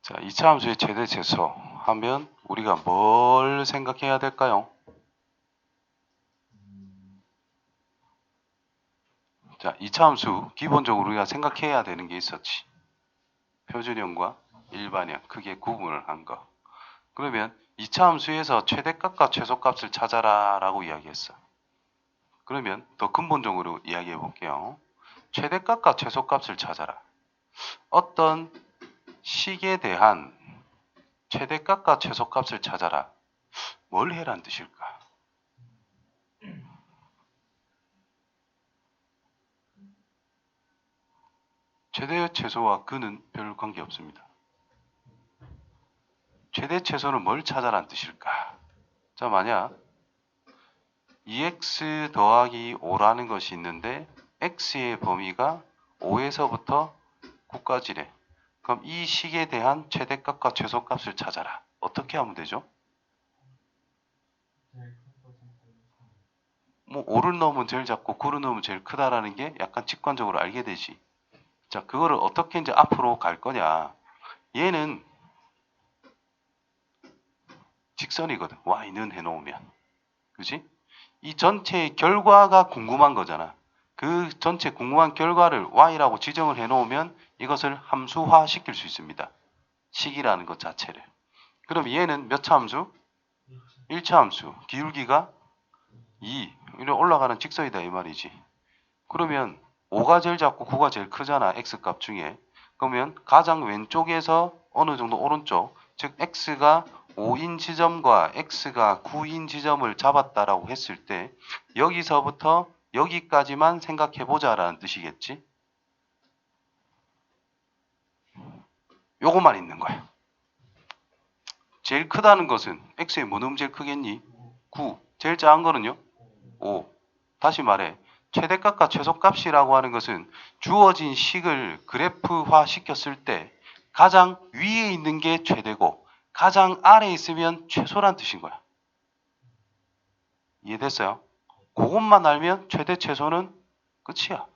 자, 이차 함수의 최대 최소 하면 우리가 뭘 생각해야 될까요? 자, 이차 함수 기본적으로 우리가 생각해야 되는 게 있었지. 표준형과 일반형 크게 구분을 한 거. 그러면 이차 함수에서 최대값과 최소값을 찾아라 라고 이야기했어. 그러면 더 근본적으로 이야기해 볼게요. 최대값과 최소값을 찾아라. 어떤 식에 대한 최대값과 최소값을 찾아라. 뭘 해란 뜻일까? 최대 최소와 근은 별 관계 없습니다. 최대 최소는 뭘 찾아란 뜻일까? 자, 만약 2x 더하기 5라는 것이 있는데 x의 범위가 5에서부터 9까지래. 그럼 이 식에 대한 최대값과 최소값을 찾아라. 어떻게 하면 되죠? 뭐 5를 넣으면 제일 작고 9를 넣으면 제일 크다라는 게 약간 직관적으로 알게 되지. 자, 그거를 어떻게 이제 앞으로 갈 거냐. 얘는 직선이거든. y는 해놓으면. 그지? 이 전체의 결과가 궁금한 거잖아. 그 전체 궁금한 결과를 y라고 지정을 해놓으면 이것을 함수화 시킬 수 있습니다. 식이라는 것 자체를. 그럼 얘는 몇 차 함수? 1차 함수. 기울기가 2. 이렇게 올라가는 직선이다 이 말이지. 그러면 5가 제일 작고 9가 제일 크잖아. x값 중에. 그러면 가장 왼쪽에서 어느 정도 오른쪽, 즉 x가 5인 지점과 x가 9인 지점을 잡았다라고 했을 때 여기서부터 여기까지만 생각해보자 라는 뜻이겠지. 요것만 있는 거야. 제일 크다는 것은 x의 뭐 넣으면 제일 크겠니? 9. 제일 작은 거는요? 5. 다시 말해 최대값과 최소값이라고 하는 것은 주어진 식을 그래프화 시켰을 때 가장 위에 있는 게 최대고 가장 아래에 있으면 최소란 뜻인 거야. 이해됐어요? 그것만 알면 최대 최소는 끝이야.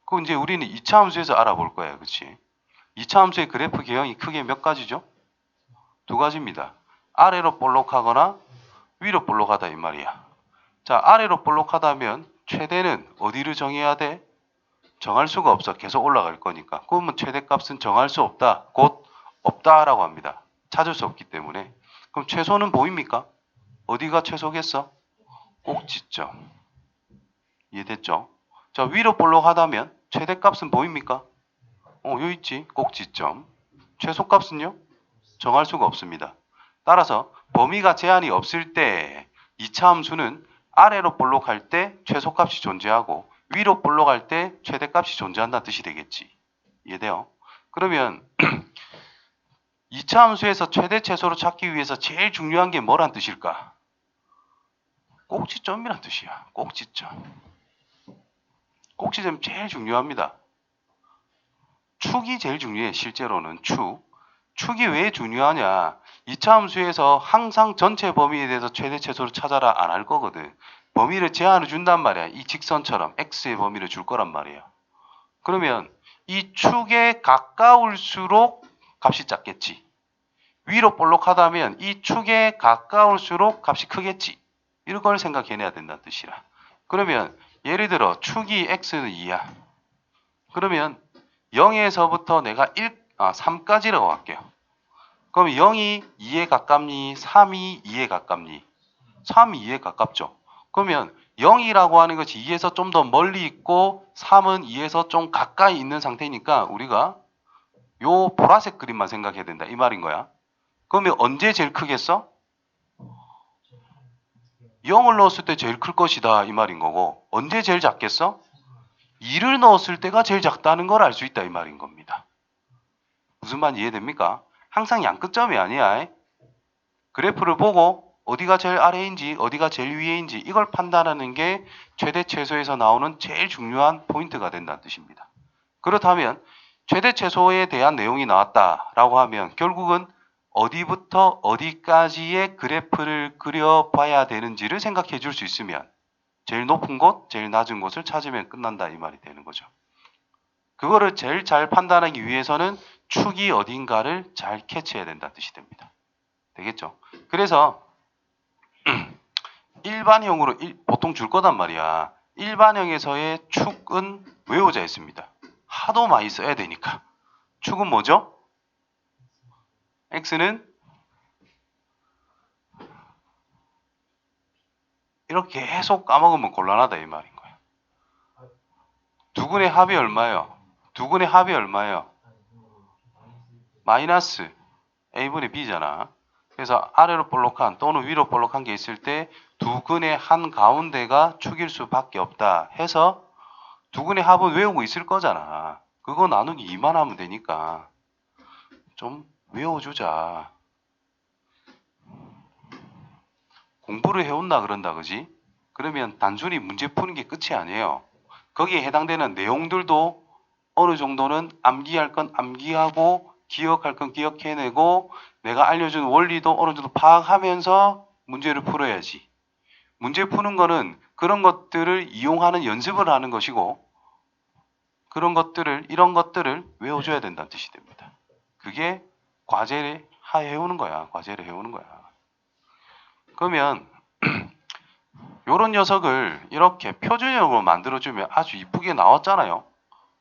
그럼 이제 우리는 2차 함수에서 알아볼 거예요. 그치? 2차 함수의 그래프 개형이 크게 몇 가지죠? 두 가지입니다. 아래로 볼록하거나 위로 볼록하다 이 말이야. 자, 아래로 볼록하다면 최대는 어디를 정해야 돼? 정할 수가 없어. 계속 올라갈 거니까. 그러면 최대값은 정할 수 없다. 곧 없다라고 합니다. 찾을 수 없기 때문에. 그럼 최소는 보입니까? 어디가 최소겠어? 꼭지점. 이해됐죠? 자, 위로 볼록하다면 최대값은 보입니까? 여기 있지. 꼭지점. 최소값은요? 정할 수가 없습니다. 따라서 범위가 제한이 없을 때 2차 함수는 아래로 볼록할 때 최소값이 존재하고 위로 볼록할 때 최대값이 존재한다는 뜻이 되겠지. 이해돼요? 그러면 2차 함수에서 최대 최소로 찾기 위해서 제일 중요한 게 뭐란 뜻일까? 꼭지점이란 뜻이야. 꼭지점. 꼭지점 제일 중요합니다. 축이 제일 중요해. 실제로는 축. 축이 왜 중요하냐? 2차 함수에서 항상 전체 범위에 대해서 최대 최소를 찾아라 안 할 거거든. 범위를 제한을 준단 말이야. 이 직선처럼 x의 범위를 줄 거란 말이야. 그러면 이 축에 가까울수록 값이 작겠지. 위로 볼록하다면 이 축에 가까울수록 값이 크겠지. 이런 걸 생각해내야 된다는 뜻이라. 그러면 예를 들어 축이 x는 2야. 그러면 0에서부터 내가 3까지라고 할게요. 그럼 0이 2에 가깝니? 3이 2에 가깝니? 3이 2에 가깝죠. 그러면 0이라고 하는 것이 2에서 좀 더 멀리 있고 3은 2에서 좀 가까이 있는 상태니까 우리가 요 보라색 그림만 생각해야 된다. 이 말인 거야. 그러면 언제 제일 크겠어? 0을 넣었을 때 제일 클 것이다. 이 말인 거고 언제 제일 작겠어? 2를 넣었을 때가 제일 작다는 걸 알 수 있다. 이 말인 겁니다. 무슨 말 이해됩니까? 항상 양끝점이 아니야. 그래프를 보고 어디가 제일 아래인지 어디가 제일 위에인지 이걸 판단하는 게 최대 최소에서 나오는 제일 중요한 포인트가 된다는 뜻입니다. 그렇다면 최대 최소에 대한 내용이 나왔다라고 하면 결국은 어디부터 어디까지의 그래프를 그려봐야 되는지를 생각해 줄 수 있으면 제일 높은 곳, 제일 낮은 곳을 찾으면 끝난다 이 말이 되는 거죠. 그거를 제일 잘 판단하기 위해서는 축이 어딘가를 잘 캐치해야 된다는 뜻이 됩니다. 되겠죠? 그래서 일반형으로 보통 줄 거단 말이야. 일반형에서의 축은 외워져 있습니다. 하도 많이 써야 되니까. 축은 뭐죠? x는 이렇게 계속 까먹으면 곤란하다 이 말인 거야. 두근의 합이 얼마예요? 두근의 합이 얼마예요? 마이너스 a분의 b잖아. 그래서 아래로 볼록한 또는 위로 볼록한 게 있을 때 두근의 한 가운데가 축일 수밖에 없다 해서 두근의 합은 외우고 있을 거잖아. 그거 나누기 2만 하면 되니까 좀 외워주자. 공부를 해온다 그런다 그지? 그러면 단순히 문제 푸는 게 끝이 아니에요. 거기에 해당되는 내용들도 어느 정도는 암기할 건 암기하고 기억할 건 기억해내고 내가 알려준 원리도 어느 정도 파악하면서 문제를 풀어야지. 문제 푸는 거는 그런 것들을 이용하는 연습을 하는 것이고 이런 것들을 외워줘야 된다는 뜻이 됩니다. 그게 과제를 해오는 거야. 과제를 해오는 거야. 그러면 요런 녀석을 이렇게 표준형으로 만들어주면 아주 이쁘게 나왔잖아요.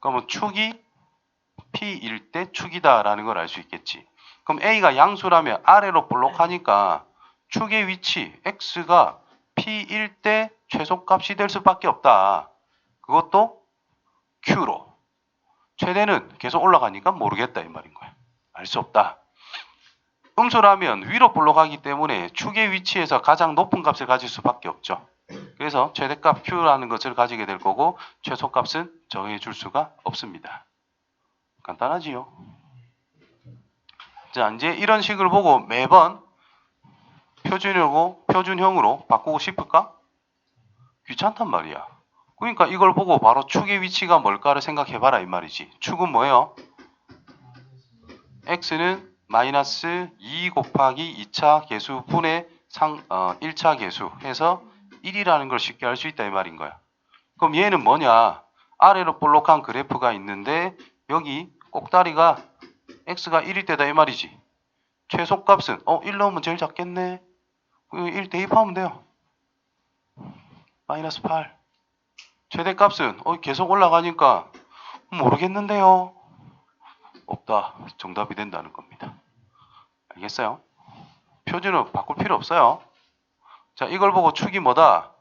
그러면 축이 P일 때 축이다라는 걸 알 수 있겠지. 그럼 A가 양수라면 아래로 볼록하니까 축의 위치 X가 P일 때 최소값이 될 수밖에 없다. 그것도 Q로. 최대는 계속 올라가니까 모르겠다 이 말인 거야. 알 수 없다. 음수라면 위로 볼록하기 때문에 축의 위치에서 가장 높은 값을 가질 수밖에 없죠. 그래서 최대값 Q라는 것을 가지게 될 거고 최소값은 정해줄 수가 없습니다. 간단하지요? 자, 이제 이런 식을 보고 매번 표준형으로 바꾸고 싶을까? 귀찮단 말이야. 그러니까 이걸 보고 바로 축의 위치가 뭘까를 생각해봐라 이 말이지. 축은 뭐예요? x는 마이너스 2 곱하기 2차 계수 분의 1차 계수 해서 1이라는 걸 쉽게 알 수 있다 이 말인 거야. 그럼 얘는 뭐냐? 아래로 볼록한 그래프가 있는데 여기 꼭다리가 x가 1일 때다 이 말이지. 최소값은 1 넣으면 제일 작겠네. 1 대입하면 돼요. 마이너스 8. 최대값은 계속 올라가니까 모르겠는데요. 없다. 정답이 된다는 겁니다. 알겠어요? 표준은 바꿀 필요 없어요. 자, 이걸 보고 축이 뭐다?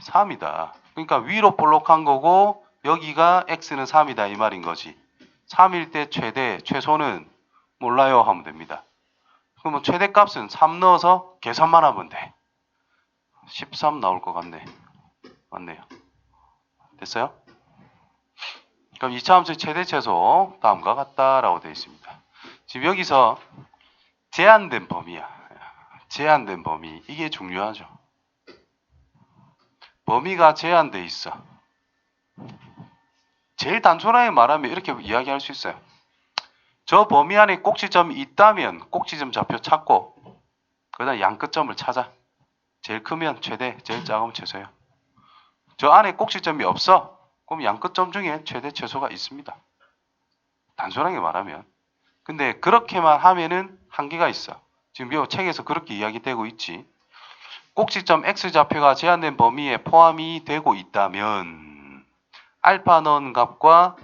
3이다. 그러니까 위로 볼록한 거고 여기가 x는 3이다 이 말인 거지. 3일 때 최대, 최소는 몰라요 하면 됩니다. 그러면 최대값은 3 넣어서 계산만 하면 돼. 13 나올 것 같네. 맞네요. 됐어요? 그럼 2차 함수의 최대 최소 다음과 같다라고 되어 있습니다. 지금 여기서 제한된 범위야. 제한된 범위. 이게 중요하죠. 범위가 제한돼 있어. 제일 단순하게 말하면 이렇게 이야기할 수 있어요. 저 범위 안에 꼭지점이 있다면 꼭지점 좌표 찾고 그다음 양끝점을 찾아. 제일 크면 최대, 제일 작으면 최소예요. 저 안에 꼭지점이 없어. 그럼 양끝점 중에 최대, 최소가 있습니다. 단순하게 말하면. 근데 그렇게만 하면은 한계가 있어. 지금 이 책에서 그렇게 이야기되고 있지. 꼭지점 x좌표가 제한된 범위에 포함이 되고 있다면 알파 넣은 값과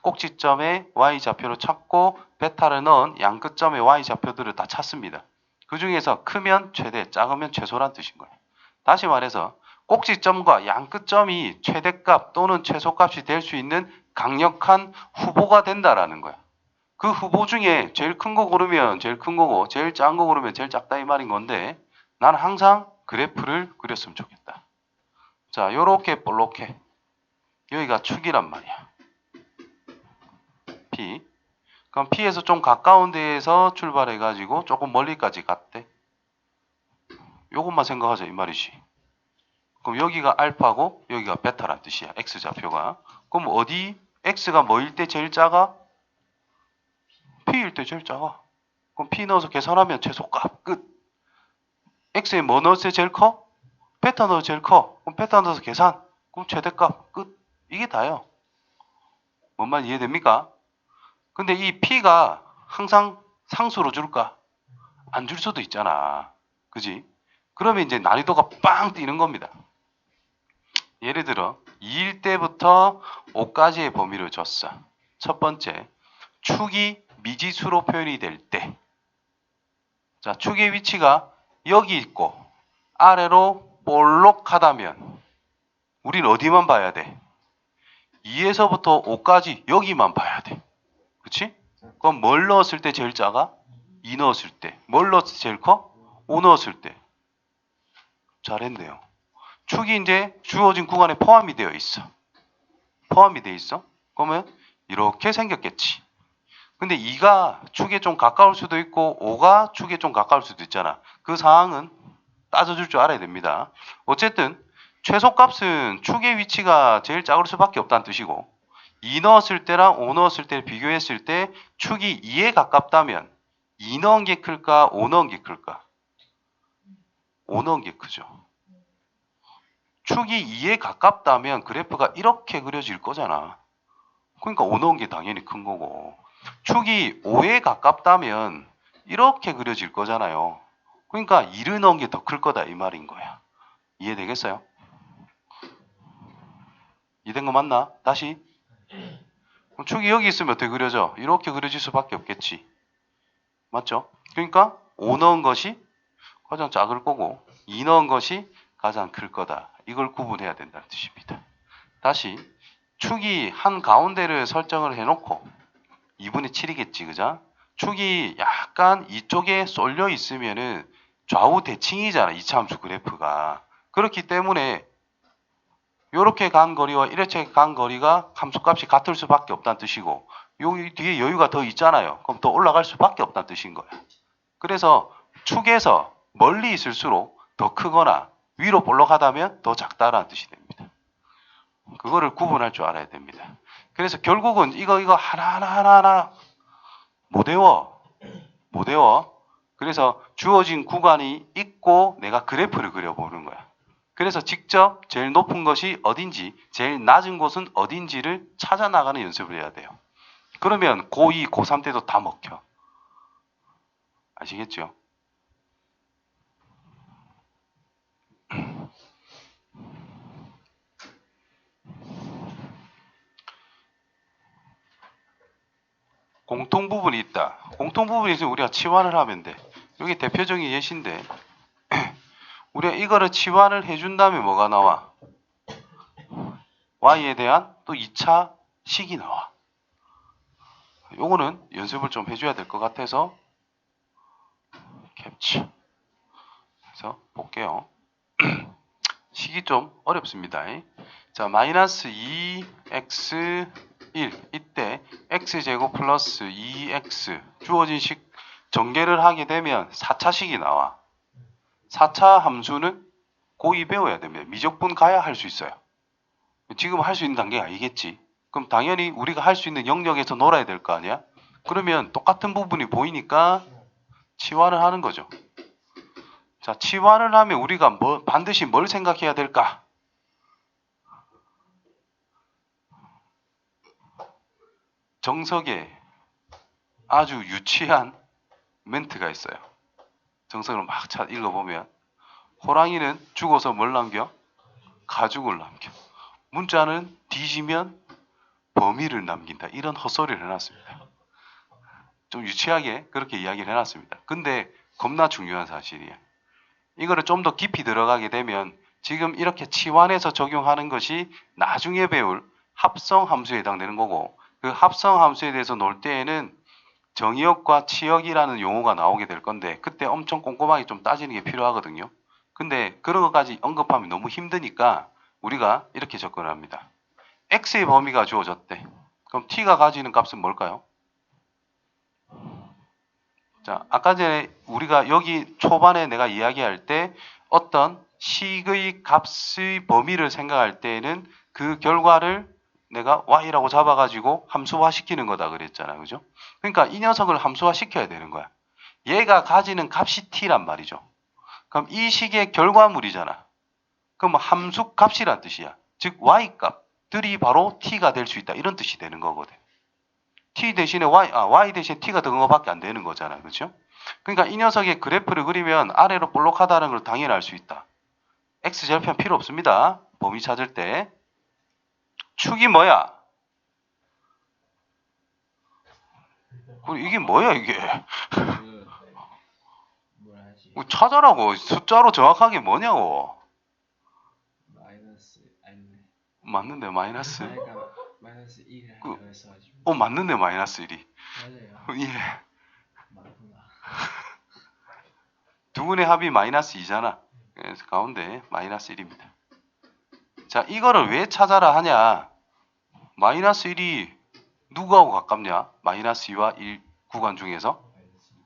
꼭지점의 y좌표를 찾고 베타를 넣은 양끝점의 y좌표들을 다 찾습니다. 그 중에서 크면 최대, 작으면 최소란 뜻인 거예요. 다시 말해서 꼭지점과 양끝점이 최대값 또는 최소값이 될 수 있는 강력한 후보가 된다라는 거야. 그 후보 중에 제일 큰 거 고르면 제일 큰 거고 제일 작은 거 고르면 제일 작다 이 말인 건데 나는 항상 그래프를 그렸으면 좋겠다. 자, 요렇게 볼록해. 여기가 축이란 말이야. P. 그럼 P에서 좀 가까운 데에서 출발해가지고 조금 멀리까지 갔대. 요것만 생각하자 이 말이지. 그럼 여기가 알파고 여기가 베타란 뜻이야. X좌표가. 그럼 어디 X가 뭐일 때 제일 작아? P일 때 제일 작아. 그럼 P 넣어서 계산하면 최소값 끝. X에 뭐 넣었을 때 제일 커? 베타 넣어서 제일 커. 그럼 베타 넣어서 계산. 그럼 최대값 끝. 이게 다예요. 뭔 말 이해됩니까? 근데 이 P가 항상 상수로 줄까? 안 줄 수도 있잖아. 그지? 그러면 이제 난이도가 빵 뛰는 겁니다. 예를 들어 2일 때부터 5까지의 범위를 줬어. 첫 번째, 축이 미지수로 표현이 될 때. 자, 축의 위치가 여기 있고 아래로 볼록하다면 우린 어디만 봐야 돼? 2에서부터 5까지 여기만 봐야 돼. 그치? 그럼 뭘 넣었을 때 제일 작아? 2 넣었을 때. 뭘 넣었을 때 제일 커? 5 넣었을 때. 잘했네요. 축이 이제 주어진 구간에 포함이 되어 있어. 포함이 되어 있어. 그러면 이렇게 생겼겠지. 근데 2가 축에 좀 가까울 수도 있고 5가 축에 좀 가까울 수도 있잖아. 그 상황은 따져줄 줄 알아야 됩니다. 어쨌든 최소값은 축의 위치가 제일 작을 수밖에 없다는 뜻이고 2 넣었을 때랑 5 넣었을 때를 비교했을 때 축이 2에 가깝다면 2 넣은 게 클까? 5 넣은 게 클까? 5 넣은 게 크죠. 축이 2에 가깝다면 그래프가 이렇게 그려질 거잖아. 그러니까 5 넣은 게 당연히 큰 거고 축이 5에 가깝다면 이렇게 그려질 거잖아요. 그러니까 2를 넣은 게 더 클 거다 이 말인 거야. 이해되겠어요? 이해된 거 맞나? 다시. 그럼 축이 여기 있으면 어떻게 그려져? 이렇게 그려질 수밖에 없겠지. 맞죠? 그러니까 5 넣은 것이 가장 작을 거고 2 넣은 것이 가장 클 거다. 이걸 구분해야 된다는 뜻입니다. 다시 축이 한 가운데를 설정을 해놓고 2분의 7이겠지, 그죠? 축이 약간 이쪽에 쏠려 있으면은 좌우 대칭이잖아, 이차함수 그래프가. 그렇기 때문에 이렇게 간 거리와 이렇게 간 거리가 함수값이 같을 수밖에 없다는 뜻이고 여기 뒤에 여유가 더 있잖아요. 그럼 더 올라갈 수밖에 없다는 뜻인 거야. 그래서 축에서 멀리 있을수록 더 크거나 위로 볼록하다면 더 작다라는 뜻이 됩니다. 그거를 구분할 줄 알아야 됩니다. 그래서 결국은 이거 하나하나 못 외워. 못 외워. 그래서 주어진 구간이 있고 내가 그래프를 그려보는 거야. 그래서 직접 제일 높은 것이 어딘지, 제일 낮은 곳은 어딘지를 찾아 나가는 연습을 해야 돼요. 그러면 고2, 고3 때도 다 먹혀. 아시겠죠? 공통 부분이 있다. 공통 부분이 있으면 우리가 치환을 하면 돼. 여기 대표적인 예시인데 우리가 이거를 치환을 해준다면 뭐가 나와? y에 대한 또 2차 식이 나와. 요거는 연습을 좀 해줘야 될 것 같아서 캡처. 그래서 볼게요. 식이 좀 어렵습니다. 자, 마이너스 2x 1 이때 x제곱 플러스 2x 주어진 식 전개를 하게 되면 4차식이 나와. 4차 함수는 고2 배워야 됩니다. 미적분 가야 할 수 있어요. 지금 할 수 있는 단계가 아니겠지. 그럼 당연히 우리가 할 수 있는 영역에서 놀아야 될 거 아니야? 그러면 똑같은 부분이 보이니까 치환을 하는 거죠. 자, 치환을 하면 우리가 반드시 뭘 생각해야 될까? 정석에 아주 유치한 멘트가 있어요. 정석을 막 읽어보면 호랑이는 죽어서 뭘 남겨? 가죽을 남겨. 문자는 뒤지면 범위를 남긴다. 이런 헛소리를 해놨습니다. 좀 유치하게 그렇게 이야기를 해놨습니다. 근데 겁나 중요한 사실이에요. 이거를 좀 더 깊이 들어가게 되면 지금 이렇게 치환해서 적용하는 것이 나중에 배울 합성함수에 해당되는 거고 그 합성함수에 대해서 놀 때에는 정의역과 치역이라는 용어가 나오게 될 건데 그때 엄청 꼼꼼하게 좀 따지는 게 필요하거든요. 근데 그런 것까지 언급하면 너무 힘드니까 우리가 이렇게 접근을 합니다. x의 범위가 주어졌대. 그럼 t가 가지는 값은 뭘까요? 자, 아까 전에 우리가 여기 초반에 내가 이야기할 때 어떤 식의 값의 범위를 생각할 때에는 그 결과를 내가 y라고 잡아가지고 함수화 시키는 거다 그랬잖아. 그죠? 그러니까 이 녀석을 함수화 시켜야 되는 거야. 얘가 가지는 값이 t란 말이죠. 그럼 이 식의 결과물이잖아. 그럼 함수 값이란 뜻이야. 즉 y값. 값들이 바로 t가 될 수 있다. 이런 뜻이 되는 거거든. t 대신에 y 대신에 t가 들어간 것밖에 안 되는 거잖아. 그렇죠? 그러니까 이 녀석의 그래프를 그리면 아래로 볼록하다는 걸 당연히 알 수 있다. x절편 필요 없습니다. 범위 찾을 때. 축이 뭐야? 이게 뭐야 이게? 뭐라 하지? 찾아라고. 숫자로 정확하게 뭐냐고. 마이너스 아니네. 맞는데 마이너스. 그러니까 마이너스 1을 그- 하려고 했어가지고. 맞는데 마이너스 1이. 맞아요. 예. 맞구나. 두 분의 합이 마이너스 2잖아. 그래서 가운데 마이너스 1입니다. 자, 이거를 왜 찾아라 하냐? 마이너스 1이 누구하고 가깝냐? 마이너스 2와 1 구간 중에서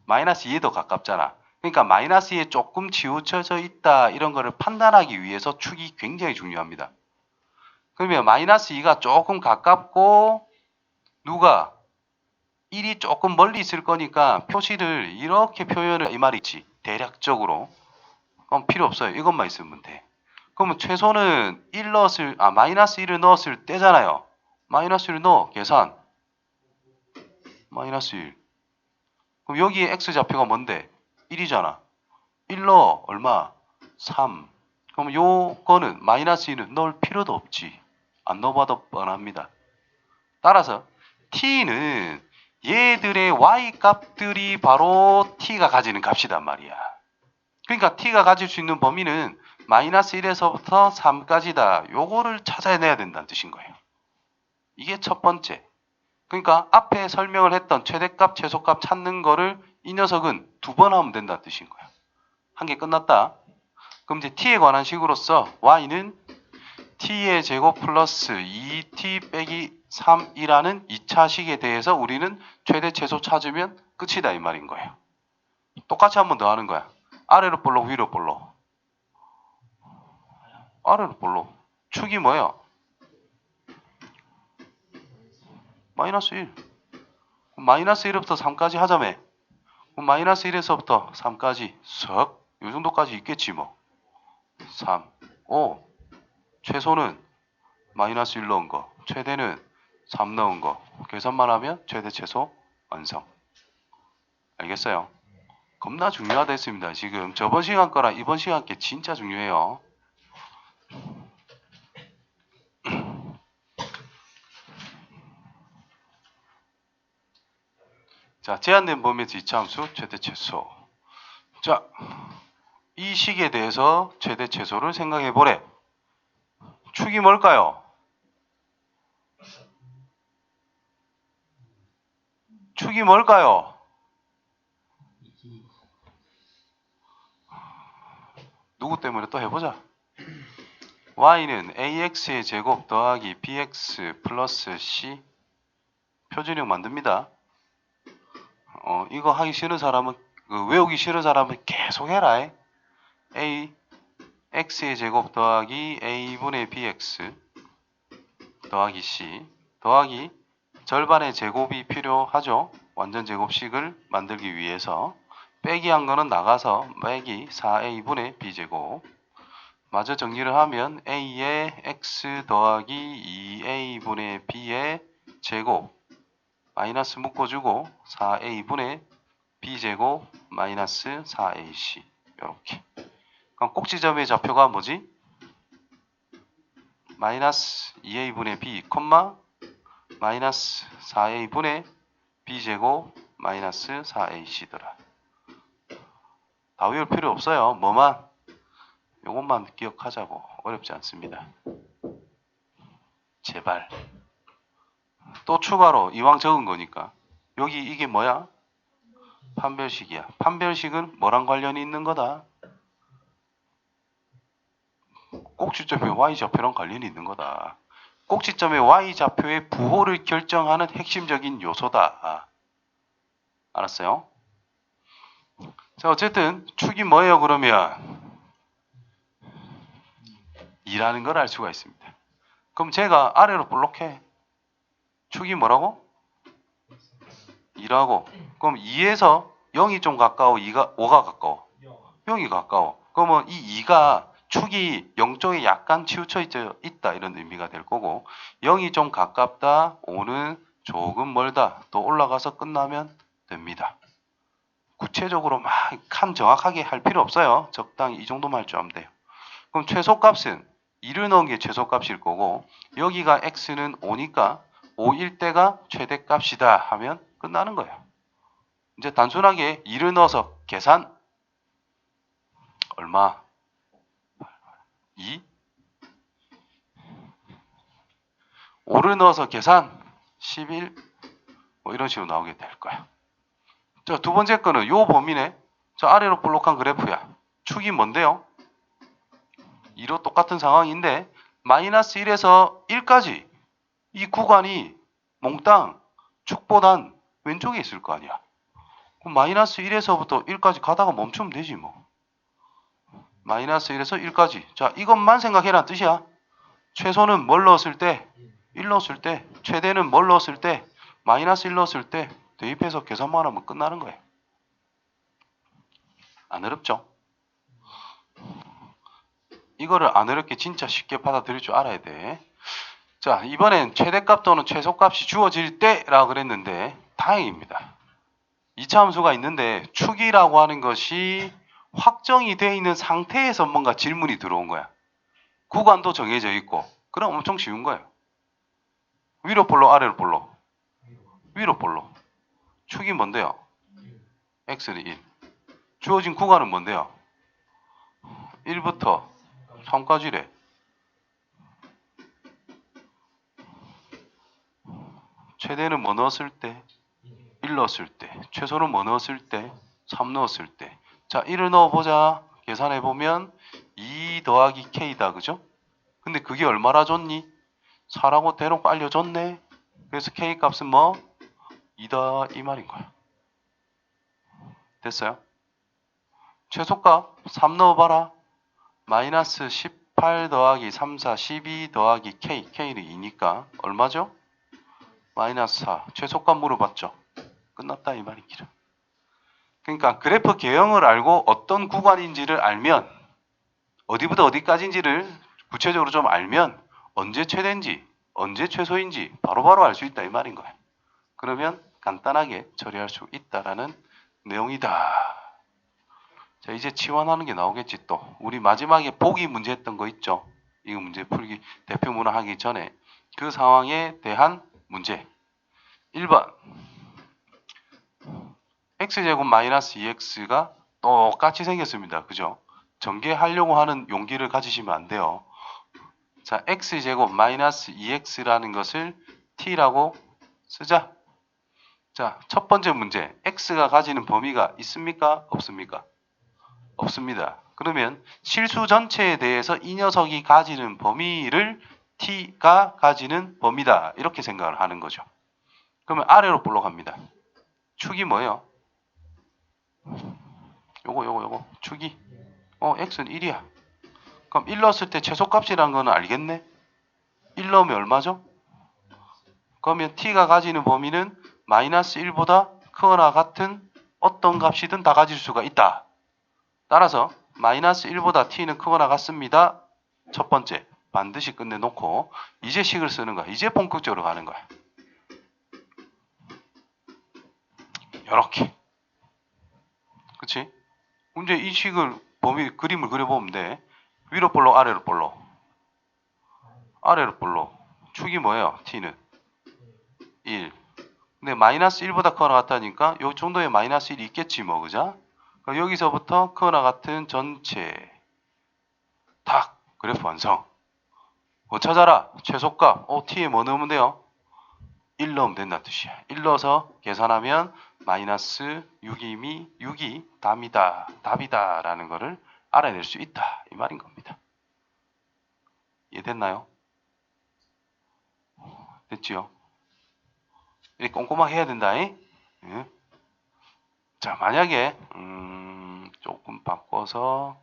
마이너스 2에 더 가깝잖아. 그러니까 마이너스 2에 조금 치우쳐져 있다 이런 거를 판단하기 위해서 축이 굉장히 중요합니다. 그러면 마이너스 2가 조금 가깝고 누가 1이 조금 멀리 있을 거니까 표시를 이렇게 표현을 이 말이지. 대략적으로. 그럼 필요 없어요. 이것만 있으면 돼. 그러면 최소는 마이너스 1을 넣었을 때잖아요. 마이너스 1을 넣어. 계산. 마이너스 1. 그럼 여기에 x좌표가 뭔데? 1이잖아. 1 넣어. 얼마? 3. 그럼 요거는 마이너스 2는 넣을 필요도 없지. 안 넣어봐도 뻔합니다. 따라서 t는 얘들의 y 값들이 바로 t가 가지는 값이단 말이야. 그러니까 t가 가질 수 있는 범위는 마이너스 1에서부터 3까지다. 요거를 찾아내야 된다는 뜻인 거예요. 이게 첫 번째. 그러니까 앞에 설명을 했던 최대값, 최소값 찾는 거를 이 녀석은 2번 하면 된다는 뜻인 거야. 한 개 끝났다. 그럼 이제 t에 관한 식으로서 y는 t의 제곱 플러스 2t 빼기 3이라는 2차 식에 대해서 우리는 최대 최소 찾으면 끝이다 이 말인 거예요. 똑같이 한 번 더 하는 거야. 아래로 볼록 위로 볼록. 아래로 볼록. 축이 뭐야? 마이너스 1. 마이너스 1부터 3까지 하자며. 마이너스 1에서부터 3까지 석. 요 정도까지 있겠지 뭐. 3, 5. 최소는 마이너스 1 넣은 거. 최대는 3 넣은 거. 계산만 하면 최대 최소 완성. 알겠어요? 겁나 중요하다 했습니다. 지금 저번 시간 거랑 이번 시간 게 진짜 중요해요. 자, 제한된 범위에서 이차함수 최대 최소. 자, 이 식에 대해서 최대 최소를 생각해 보래. 축이 뭘까요? 축이 뭘까요? 누구 때문에 또 해보자. y는 ax의 제곱 더하기 bx 플러스 c. 표준형 만듭니다. 이거 하기 싫은 사람은 외우기 싫은 사람은 계속 해라. a x의 제곱 더하기 a분의 bx 더하기 c 더하기 절반의 제곱이 필요하죠. 완전 제곱식을 만들기 위해서 빼기 한 거는 나가서 빼기 4a분의 b제곱. 마저 정리를 하면 a의 x 더하기 2a분의 b의 제곱 마이너스 묶어주고 4a분의 b제곱 마이너스 4ac 이렇게. 그럼 꼭지점의 좌표가 뭐지? 마이너스 2a분의 b, 마이너스 4a분의 b제곱 마이너스 4ac더라. 다 외울 필요 없어요. 뭐만? 요것만 기억하자고. 어렵지 않습니다. 제발. 또 추가로 이왕 적은 거니까 여기 이게 뭐야? 판별식이야. 판별식은 뭐랑 관련이 있는 거다? 꼭지점의 y좌표랑 관련이 있는 거다. 꼭지점의 y좌표의 부호를 결정하는 핵심적인 요소다. 알았어요? 자, 어쨌든 축이 뭐예요 그러면? 2라는 걸 알 수가 있습니다. 그럼 제가 아래로 볼록해. 축이 뭐라고? 2라고. 그럼 2에서 0이 좀 가까워? 5가 가까워? 0이 가까워. 그러면 이 2가 축이 0쪽에 약간 치우쳐 있다 이런 의미가 될 거고 0이 좀 가깝다 5는 조금 멀다 또 올라가서 끝나면 됩니다. 구체적으로 막 칸 정확하게 할 필요 없어요. 적당히 이 정도만 할 줄 알면 돼요. 그럼 최소값은 2를 넣은 게 최소값일 거고 여기가 x는 5니까 5일 때가 최대값이다 하면 끝나는 거예요. 이제 단순하게 2를 넣어서 계산 얼마? 2? 5를 넣어서 계산 11? 뭐 이런 식으로 나오게 될 거야. 자, 두 번째 거는 요 범위네. 자, 아래로 볼록한 그래프야. 축이 뭔데요? 2로 똑같은 상황인데 마이너스 1에서 1까지 이 구간이 몽땅 축보단 왼쪽에 있을 거 아니야. 그럼 마이너스 1에서부터 1까지 가다가 멈추면 되지 뭐. 마이너스 1에서 1까지. 자, 이것만 생각해란 뜻이야. 최소는 뭘 넣었을 때? 1 넣었을 때. 최대는 뭘 넣었을 때? 마이너스 1 넣었을 때. 대입해서 계산만 하면 끝나는 거예요. 안 어렵죠? 이거를 안 어렵게 진짜 쉽게 받아들일 줄 알아야 돼. 자, 이번엔 최대값 또는 최소값이 주어질 때라고 그랬는데 다행입니다. 2차 함수가 있는데 축이라고 하는 것이 확정이 되어 있는 상태에서 뭔가 질문이 들어온 거야. 구간도 정해져 있고 그럼 엄청 쉬운 거예요. 위로 볼로 아래로 볼로? 위로 볼로. 축이 뭔데요? x는 1. 주어진 구간은 뭔데요? 1부터 3까지래. 최대는 뭐 넣었을 때? 1 넣었을 때. 최소는 뭐 넣었을 때? 3 넣었을 때. 자, 1을 넣어보자. 계산해보면 2 더하기 k다. 그죠? 근데 그게 얼마나 줬니? 4라고 대놓고 알려줬네. 그래서 k 값은 뭐? 2다 이 말인 거야. 됐어요? 최소값 3 넣어봐라. 마이너스 18 더하기 3, 4, 12 더하기 k. k는 2니까 얼마죠? 마이너스 4. 최소값 물어봤죠? 끝났다 이 말이기라. 그러니까 그래프 개형을 알고 어떤 구간인지를 알면 어디부터 어디까지인지를 구체적으로 좀 알면 언제 최대인지 언제 최소인지 바로바로 알 수 있다 이 말인 거야. 그러면 간단하게 처리할 수 있다라는 내용이다. 자, 이제 치환하는 게 나오겠지 또. 우리 마지막에 보기 문제 했던 거 있죠? 이거 문제 풀기 대표 문화 하기 전에 그 상황에 대한 문제. 1번 x제곱 마이너스 2x가 똑같이 생겼습니다. 그죠? 전개하려고 하는 용기를 가지시면 안 돼요. 자, x제곱 마이너스 2x라는 것을 t라고 쓰자. 자, 첫 번째 문제. x가 가지는 범위가 있습니까? 없습니까? 없습니다. 그러면 실수 전체에 대해서 이 녀석이 가지는 범위를 t가 가지는 범위다. 이렇게 생각을 하는 거죠. 그러면 아래로 볼록합니다. 축이 뭐예요? 요거 축이 x는 1이야. 그럼 1 넣었을 때 최소값이라는 거는 알겠네? 1 넣으면 얼마죠? 그러면 t가 가지는 범위는 마이너스 1보다 크거나 같은 어떤 값이든 다 가질 수가 있다. 따라서 마이너스 1보다 t는 크거나 같습니다. 첫 번째 반드시 끝내놓고 이제 식을 쓰는 거야. 이제 본격적으로 가는 거야. 이렇게. 그치? 이제 이 식을 범위 그림을 그려보면 돼. 위로 볼록 아래로 볼록. 아래로 볼록. 축이 뭐예요? t는 1. 근데 마이너스 1보다 크거나 같다니까 요 정도의 마이너스 1이 있겠지 뭐 그죠? 그럼 여기서부터 크거나 같은 전체 탁 그래프 완성. 뭐 찾아라? 최소값. t에 뭐 넣으면 돼요? 1 넣으면 된다는 뜻이야. 1 넣어서 계산하면 마이너스 6이 답이다 라는 거를 알아낼 수 있다 이 말인 겁니다. 이해됐나요? 됐지요? 이렇게 꼼꼼하게 해야 된다. 예? 자, 만약에 조금 바꿔서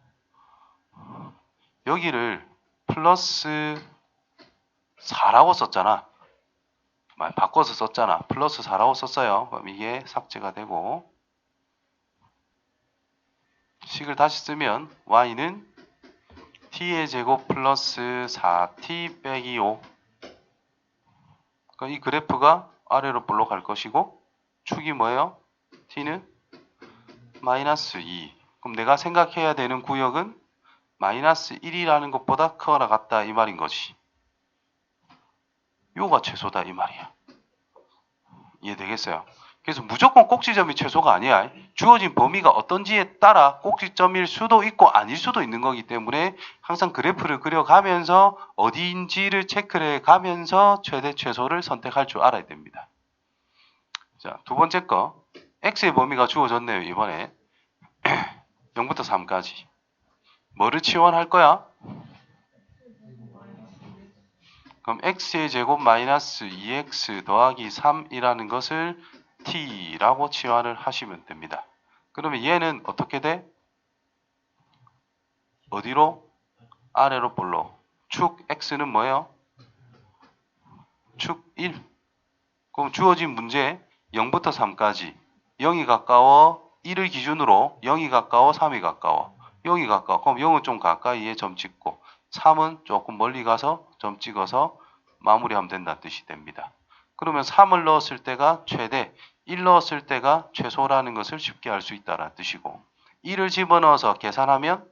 여기를 플러스 4라고 썼잖아. 바꿔서 썼잖아. 플러스 4라고 썼어요. 그럼 이게 삭제가 되고 식을 다시 쓰면 y는 t의 제곱 플러스 4t 빼기 5. 그러니까 이 그래프가 아래로 볼록할 것이고 축이 뭐예요? t는 마이너스 2. 그럼 내가 생각해야 되는 구역은 마이너스 1이라는 것보다 크거나 같다 이 말인 거지. 요가 최소다 이 말이야. 이해되겠어요? 그래서 무조건 꼭지점이 최소가 아니야. 주어진 범위가 어떤지에 따라 꼭지점일 수도 있고 아닐 수도 있는 거기 때문에 항상 그래프를 그려가면서 어디인지를 체크를 해가면서 최대 최소를 선택할 줄 알아야 됩니다. 자, 두 번째 거. x의 범위가 주어졌네요. 이번에 0부터 3까지. 뭐를 치환할 거야? 그럼 x의 제곱 마이너스 2x 더하기 3이라는 것을 t라고 치환을 하시면 됩니다. 그러면 얘는 어떻게 돼? 어디로? 아래로 볼록. 축 x는 뭐예요? 축 1. 그럼 주어진 문제 0부터 3까지 0이 가까워 1을 기준으로 0이 가까워 3이 가까워 0이 가까워. 그럼 0은 좀 가까이에 점 찍고 3은 조금 멀리 가서 점 찍어서 마무리하면 된다는 뜻이 됩니다. 그러면 3을 넣었을 때가 최대, 1 넣었을 때가 최소라는 것을 쉽게 알 수 있다는 뜻이고 1을 집어넣어서 계산하면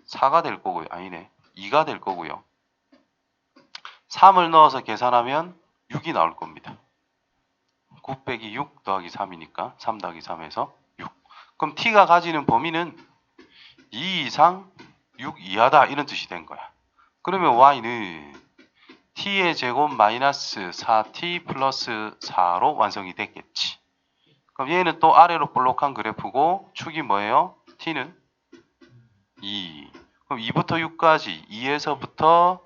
4가 될 거고요. 아니네. 2가 될 거고요. 3을 넣어서 계산하면 6이 나올 겁니다. 9 빼기 6 더하기 3이니까 3 더하기 3에서 6. 그럼 t가 가지는 범위는 2 이상 6 이하다 이런 뜻이 된 거야. 그러면 y는 t의 제곱 마이너스 4t 플러스 4로 완성이 됐겠지. 그럼 얘는 또 아래로 볼록한 그래프고 축이 뭐예요? t는 2. 그럼 2부터 6까지 2에서부터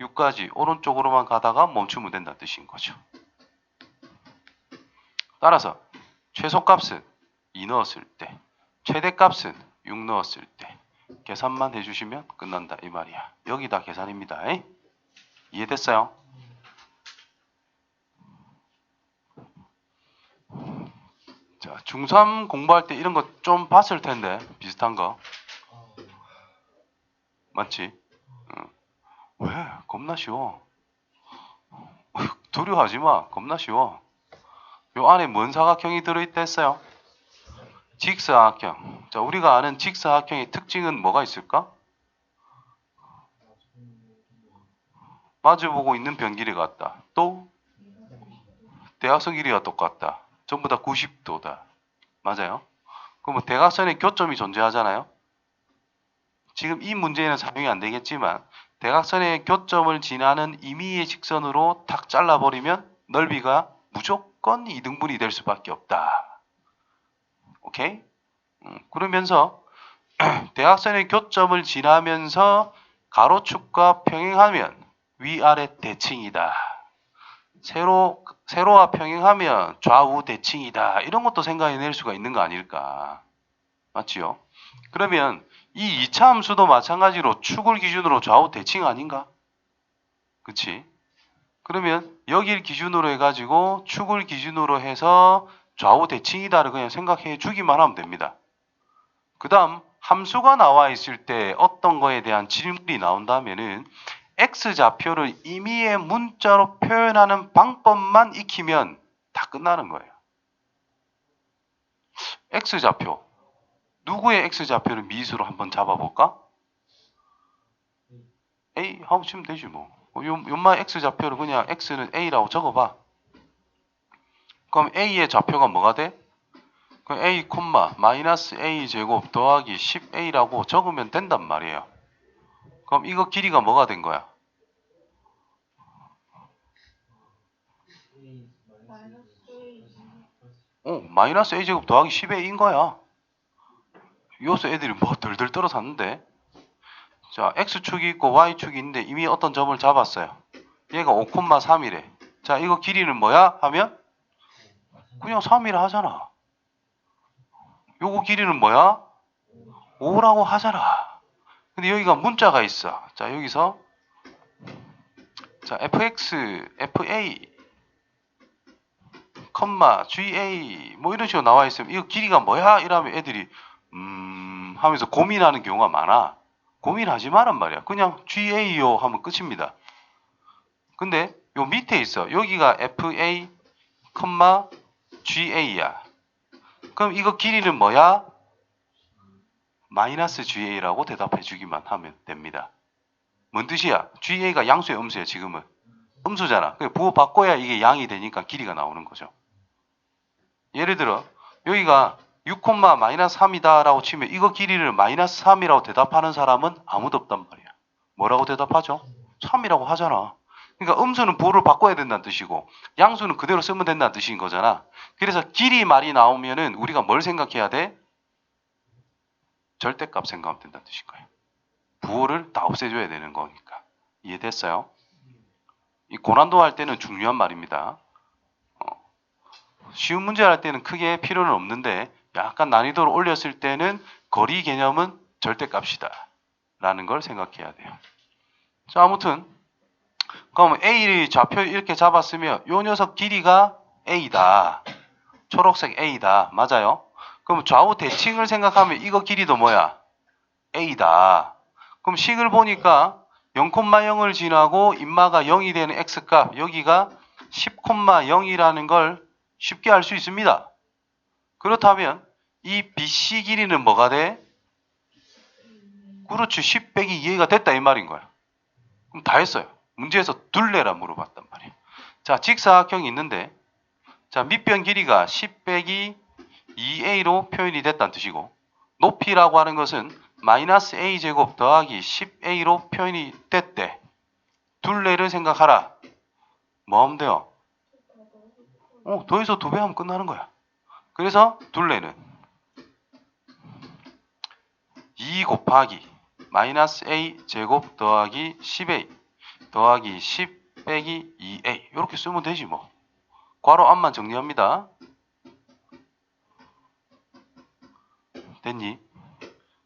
6까지 오른쪽으로만 가다가 멈추면 된다는 뜻인 거죠. 따라서 최소값은 2 넣었을 때, 최대값은 6 넣었을 때 계산만 해주시면 끝난다 이 말이야. 여기 다 계산입니다. 이해됐어요? 자, 중3 공부할 때 이런 거 좀 봤을 텐데 비슷한 거 맞지? 응. 왜? 겁나 쉬워. 두려워하지 마. 겁나 쉬워. 요 안에 뭔 사각형이 들어있다 했어요? 직사각형. 자, 우리가 아는 직사각형의 특징은 뭐가 있을까? 마주보고 있는 변 길이가 같다. 또 대각선 길이가 똑같다. 전부 다 90도다. 맞아요? 그럼 뭐 대각선의 교점이 존재하잖아요. 지금 이 문제에는 사용이 안 되겠지만 대각선의 교점을 지나는 임의의 직선으로 탁 잘라버리면 넓이가 무조건 2등분이 될 수밖에 없다. 오케이? 그러면서 대각선의 교점을 지나면서 가로축과 평행하면 위아래 대칭이다. 세로와 평행하면 좌우 대칭이다. 이런 것도 생각해낼 수가 있는 거 아닐까. 맞지요? 그러면 이 2차 함수도 마찬가지로 축을 기준으로 좌우 대칭 아닌가? 그치? 그러면 여기를 기준으로 해가지고 축을 기준으로 해서 좌우 대칭이다를 그냥 생각해 주기만 하면 됩니다. 그 다음 함수가 나와 있을 때 어떤 거에 대한 질문이 나온다면은 x좌표를 임의의 문자로 표현하는 방법만 익히면 다 끝나는 거예요. x좌표. 누구의 x좌표를 미수로 한번 잡아볼까? A 하고 치면 되지 뭐. 요만 x좌표를 그냥 x는 a라고 적어봐. 그럼 a의 좌표가 뭐가 돼? 그럼 a, 마이너스 a 제곱 더하기 10a라고 적으면 된단 말이에요. 그럼 이거 길이가 뭐가 된 거야? 마이너스 a 제곱 더하기 10a인 거야. 여기서 애들이 뭐 덜덜 떨어 샀는데. 자, x축이 있고 y축이 있는데 이미 어떤 점을 잡았어요. 얘가 5,3이래. 자, 이거 길이는 뭐야? 하면 그냥 3이라 하잖아. 요거 길이는 뭐야? 5라고 하잖아. 근데 여기가 문자가 있어. 자, 여기서 자, fx, fa, ga 뭐 이런 식으로 나와 있으면 이거 길이가 뭐야? 이러면 애들이 하면서 고민하는 경우가 많아. 고민하지 마란 말이야. 그냥 GA요 하면 끝입니다. 근데 요 밑에 있어. 여기가 FA, GA야. 그럼 이거 길이는 뭐야? 마이너스 GA라고 대답해 주기만 하면 됩니다. 뭔 뜻이야? GA가 양수야, 음수야, 지금은? 음수잖아. 부호 바꿔야 이게 양이 되니까 길이가 나오는 거죠. 예를 들어, 여기가 6, 마이너스 3이다 라고 치면 이거 길이를 마이너스 3이라고 대답하는 사람은 아무도 없단 말이야. 뭐라고 대답하죠? 3이라고 하잖아. 그러니까 음수는 부호를 바꿔야 된다는 뜻이고 양수는 그대로 쓰면 된다는 뜻인 거잖아. 그래서 길이 말이 나오면은 우리가 뭘 생각해야 돼? 절대값 생각하면 된다는 뜻인 거예요. 부호를 다 없애줘야 되는 거니까. 이해됐어요? 이 고난도 할 때는 중요한 말입니다. 쉬운 문제 할 때는 크게 필요는 없는데 약간 난이도를 올렸을 때는 거리 개념은 절대값이다 라는 걸 생각해야 돼요. 자, 아무튼 그럼 A 좌표 이렇게 잡았으면 요 녀석 길이가 A다. 초록색 A다. 맞아요? 그럼 좌우 대칭을 생각하면 이거 길이도 뭐야? A다. 그럼 식을 보니까 0,0을 지나고 인마가 0이 되는 X값 여기가 10,0이라는 걸 쉽게 알 수 있습니다. 그렇다면 이 BC 길이는 뭐가 돼? 그렇지. 10 빼기 2A가 됐다 이 말인 거야. 그럼 다 했어요. 문제에서 둘레라 물어봤단 말이에요. 자, 직사각형이 있는데 자, 밑변 길이가 10 빼기 2A로 표현이 됐다는 뜻이고 높이라고 하는 것은 마이너스 A제곱 더하기 10A로 표현이 됐대. 둘레를 생각하라. 뭐 하면 돼요? 더해서 2배 하면 끝나는 거야. 그래서 둘레는 2 곱하기 마이너스 A 제곱 더하기 10A 더하기 10 빼기 2A 이렇게 쓰면 되지 뭐. 괄호 앞만 정리합니다. 됐니?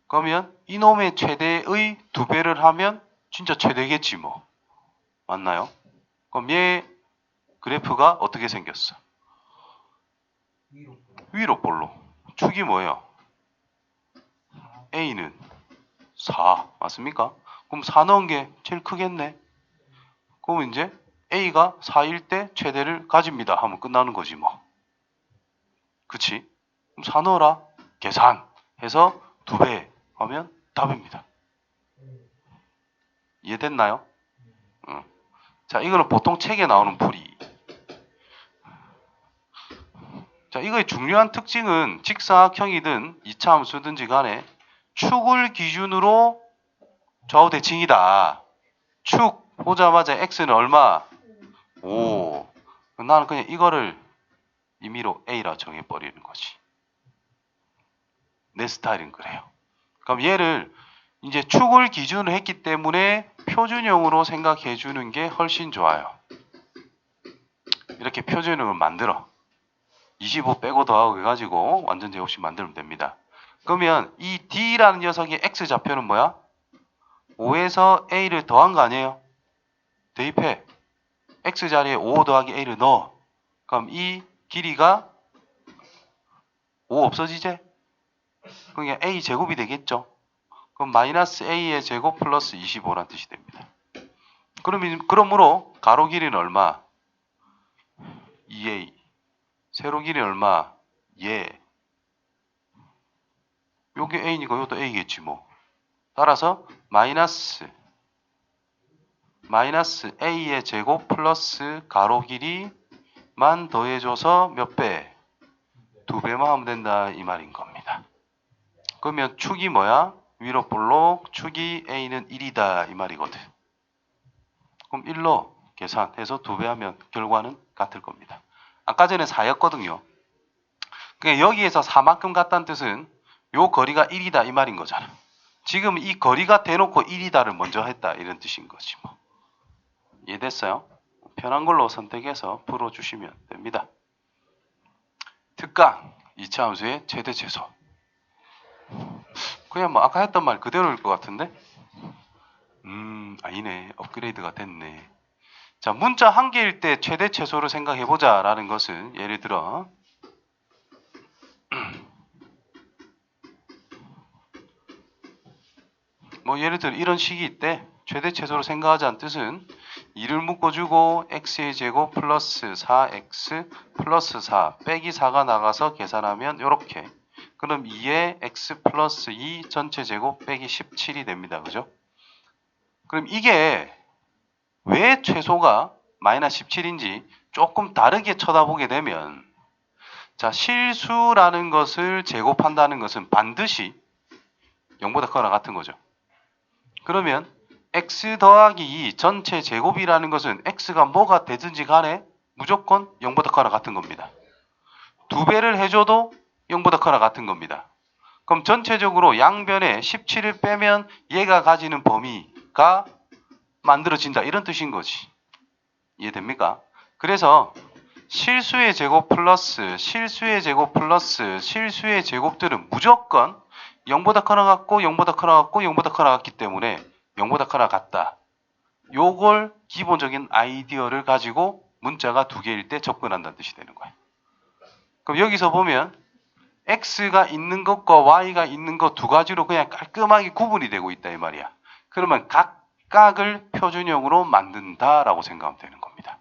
그러면 이놈의 최대의 2배를 하면 진짜 최대겠지 뭐. 맞나요? 그럼 얘 그래프가 어떻게 생겼어? 위로 볼로. 축이 뭐예요? A는 4 맞습니까? 그럼 4 넣은 게 제일 크겠네. 그럼 이제 A가 4일 때 최대를 가집니다 하면 끝나는 거지 뭐. 그치? 그럼 4 넣어라. 계산해서 2배 하면 답입니다. 이해됐나요? 응. 자, 이거는 보통 책에 나오는 풀이. 자, 이거의 중요한 특징은 직사각형이든 이차함수든지 간에 축을 기준으로 좌우 대칭이다. 축 보자마자 x는 얼마? 5. 나는 그냥 이거를 임의로 a라 정해버리는 거지. 내 스타일은 그래요. 그럼 얘를 이제 축을 기준으로 했기 때문에 표준형으로 생각해 주는 게 훨씬 좋아요. 이렇게 표준형을 만들어. 25 빼고 더하고 해가지고 완전 제곱식 만들면 됩니다. 그러면 이 D라는 녀석의 X좌표는 뭐야? 5에서 A를 더한 거 아니에요? 대입해. X자리에 5 더하기 A를 넣어. 그럼 이 길이가 5 없어지지? 그러니까 A 제곱이 되겠죠? 그럼 마이너스 A의 제곱 플러스 25란 뜻이 됩니다. 그러므로 가로 길이는 얼마? 2A. 세로 길이 얼마? 예. 요게 A니까 요것도 A겠지 뭐. 따라서 마이너스 A의 제곱 플러스 가로 길이만 더해줘서 몇 배? 2배만 하면 된다 이 말인 겁니다. 그러면 축이 뭐야? 위로 볼록 축이 A는 1이다 이 말이거든. 그럼 1로 계산해서 2배 하면 결과는 같을 겁니다. 아까 전에 4였거든요. 그러니까 여기에서 4만큼 같다는 뜻은 요 거리가 1이다 이 말인 거잖아. 지금 이 거리가 대놓고 1이다를 먼저 했다 이런 뜻인 거지 뭐. 이해됐어요? 편한 걸로 선택해서 풀어주시면 됩니다. 특강 2차 함수의 최대 최소. 그냥 뭐 아까 했던 말 그대로일 것 같은데? 아니네. 업그레이드가 됐네. 자, 문자 한 개일 때 최대 최소를 생각해보자 라는 것은 예를 들어 뭐 예를 들어 이런 식이 있대. 최대 최소로 생각하자는 뜻은 2를 묶어주고 x의 제곱 플러스 4x 플러스 4 빼기 4가 나가서 계산하면 이렇게. 그럼 2의 x 플러스 2 전체 제곱 빼기 17이 됩니다. 그죠? 그럼 이게 왜 최소가 마이너스 17인지 조금 다르게 쳐다보게 되면, 자, 실수라는 것을 제곱한다는 것은 반드시 0보다 크거나 같은 거죠. 그러면 x 더하기 2 전체 제곱이라는 것은 x가 뭐가 되든지 간에 무조건 0보다 크거나 같은 겁니다. 2배를 해줘도 0보다 크거나 같은 겁니다. 그럼 전체적으로 양변에 17을 빼면 얘가 가지는 범위가 만들어진다, 이런 뜻인 거지. 이해됩니까? 그래서 실수의 제곱 플러스 실수의 제곱 플러스 실수의 제곱들은 무조건 0보다 크거나 같고 0보다 크거나 같고 0보다 크거나 같기 때문에 0보다 크거나 같다. 요걸 기본적인 아이디어를 가지고 문자가 두 개일 때 접근한다는 뜻이 되는 거예요. 그럼 여기서 보면 x가 있는 것과 y가 있는 것 두 가지로 그냥 깔끔하게 구분이 되고 있다 이 말이야. 그러면 각각을 표준형으로 만든다라고 생각하면 되는 겁니다.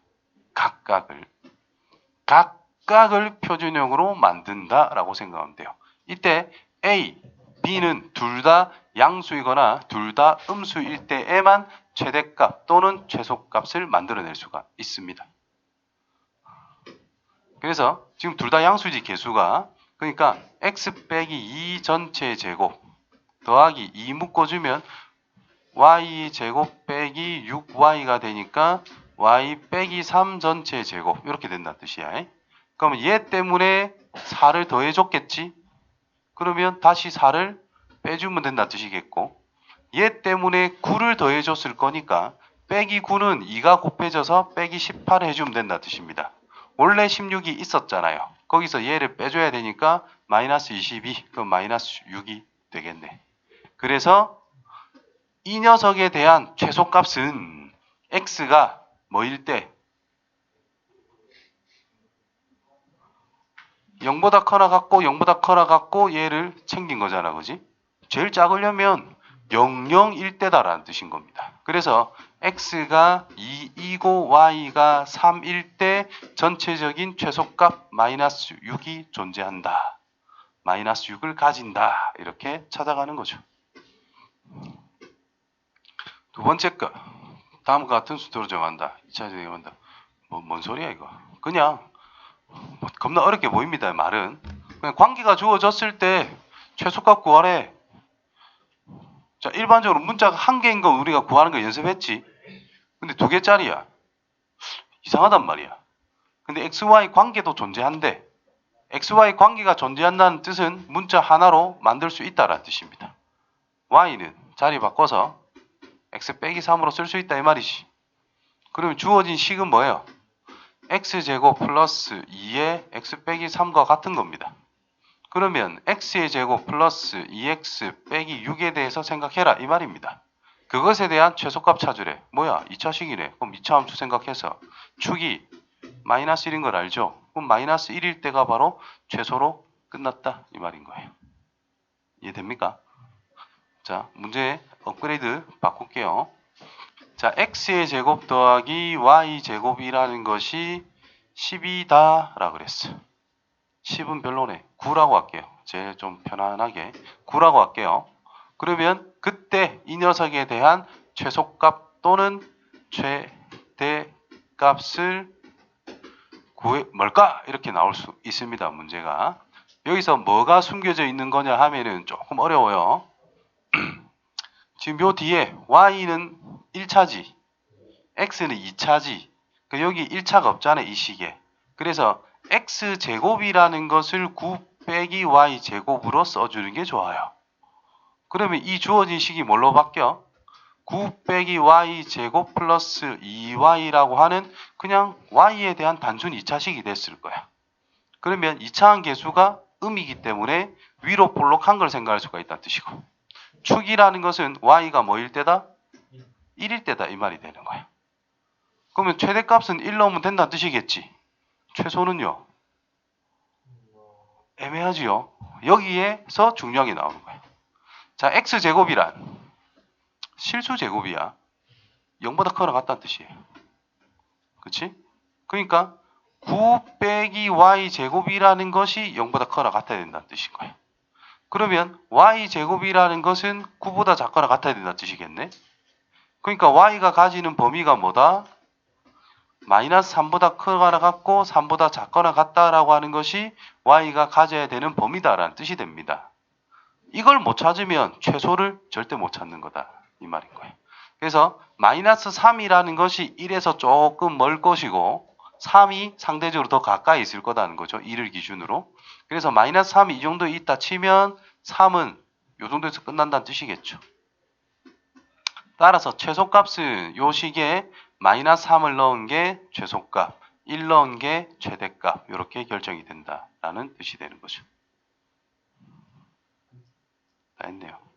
각각을 표준형으로 만든다라고 생각하면 돼요. 이때 A, B는 둘 다 양수이거나 둘 다 음수일 때에만 최대값 또는 최소값을 만들어낼 수가 있습니다. 그래서 지금 둘 다 양수지 개수가. 그러니까 x 빼기 2 전체 제곱 더하기 2 묶어주면 y 제곱 빼기 6y가 되니까 y 빼기 3 전체 제곱 이렇게 된다는 뜻이야. 그러면 얘 때문에 4를 더해줬겠지? 그러면 다시 4를 빼주면 된다는 뜻이겠고, 얘 때문에 9를 더해줬을 거니까 빼기 9는 2가 곱해져서 빼기 18을 해주면 된다는 뜻입니다. 원래 16이 있었잖아요. 거기서 얘를 빼줘야 되니까 마이너스 22, 그럼 마이너스 6이 되겠네. 그래서 이 녀석에 대한 최소값은 x가 뭐일 때? 0보다 커나 같고 0보다 커나 같고 얘를 챙긴 거잖아. 그지? 제일 작으려면 00일 때다라는 뜻인 겁니다. 그래서 x가 2이고 y가 3일 때 전체적인 최소값 마이너스 6이 존재한다. 마이너스 6을 가진다. 이렇게 찾아가는 거죠. 두 번째 거. 다음과 같은 수도로 정한다. 2차 정한다. 뭔 소리야 이거. 그냥 겁나 어렵게 보입니다. 말은. 그냥 관계가 주어졌을 때 최소값 구하래. 자, 일반적으로 문자가 한 개인 건 우리가 구하는 거 연습했지. 근데 두 개짜리야. 이상하단 말이야. 근데 XY 관계도 존재한대. XY 관계가 존재한다는 뜻은 문자 하나로 만들 수 있다라는 뜻입니다. Y는 자리 바꿔서 X 빼기 3으로 쓸 수 있다 이 말이지. 그러면 주어진 식은 뭐예요? X제곱 플러스 2의 X 빼기 3과 같은 겁니다. 그러면 X의 제곱 플러스 2X 빼기 6에 대해서 생각해라 이 말입니다. 그것에 대한 최소값 찾으래. 뭐야? 2차식이네. 그럼 2차 함수 생각해서 축이 마이너스 1인 걸 알죠? 그럼 마이너스 1일 때가 바로 최소로 끝났다 이 말인 거예요. 이해됩니까? 자, 문제 업그레이드 바꿀게요. 자, x의 제곱 더하기 y 제곱이라는 것이 10이다 라고 그랬어. 10은 별로네. 9라고 할게요. 제일 좀 편안하게 9라고 할게요. 그러면 그때 이 녀석에 대한 최소값 또는 최대값을 구해 뭘까? 이렇게 나올 수 있습니다. 문제가. 여기서 뭐가 숨겨져 있는 거냐 하면은 조금 어려워요. 지금 요 뒤에 y는 1차지, x는 2차지. 여기 1차가 없잖아요. 이 식에. 그래서 x제곱이라는 것을 9 빼기 y제곱으로 써주는 게 좋아요. 그러면 이 주어진 식이 뭘로 바뀌어? 9 빼기 y제곱 플러스 2y라고 하는 그냥 y에 대한 단순 2차식이 됐을 거야. 그러면 2차항 계수가 음이기 때문에 위로 볼록한 걸 생각할 수가 있다는 뜻이고, 축이라는 것은 y가 뭐일 때다? 1일 때다 이 말이 되는 거야. 그러면 최대값은 1 넣으면 된다는 뜻이겠지. 최소는요? 애매하지요. 여기에서 중요한 게 나오는 거야. 자, x제곱이란 실수 제곱이야. 0보다 크거나 같다는 뜻이에요. 그치? 그러니까 9 빼기 y 제곱이라는 것이 0보다 크거나 같아야 된다는 뜻인 거예요. 그러면 y 제곱이라는 것은 9보다 작거나 같아야 된다는 뜻이겠네. 그러니까 y가 가지는 범위가 뭐다? 마이너스 3보다 크거나 같고 3보다 작거나 같다라고 하는 것이 y가 가져야 되는 범위다라는 뜻이 됩니다. 이걸 못 찾으면 최소를 절대 못 찾는 거다 이 말인 거예요. 그래서 마이너스 3이라는 것이 1에서 조금 멀 것이고 3이 상대적으로 더 가까이 있을 거다는 거죠. 1을 기준으로. 그래서 마이너스 3이 이 정도 있다 치면 3은 이 정도에서 끝난다는 뜻이겠죠. 따라서 최소값은 요 식에 마이너스 3을 넣은 게 최소값, 1 넣은 게 최대값 이렇게 결정이 된다라는 뜻이 되는 거죠. 다 했네요.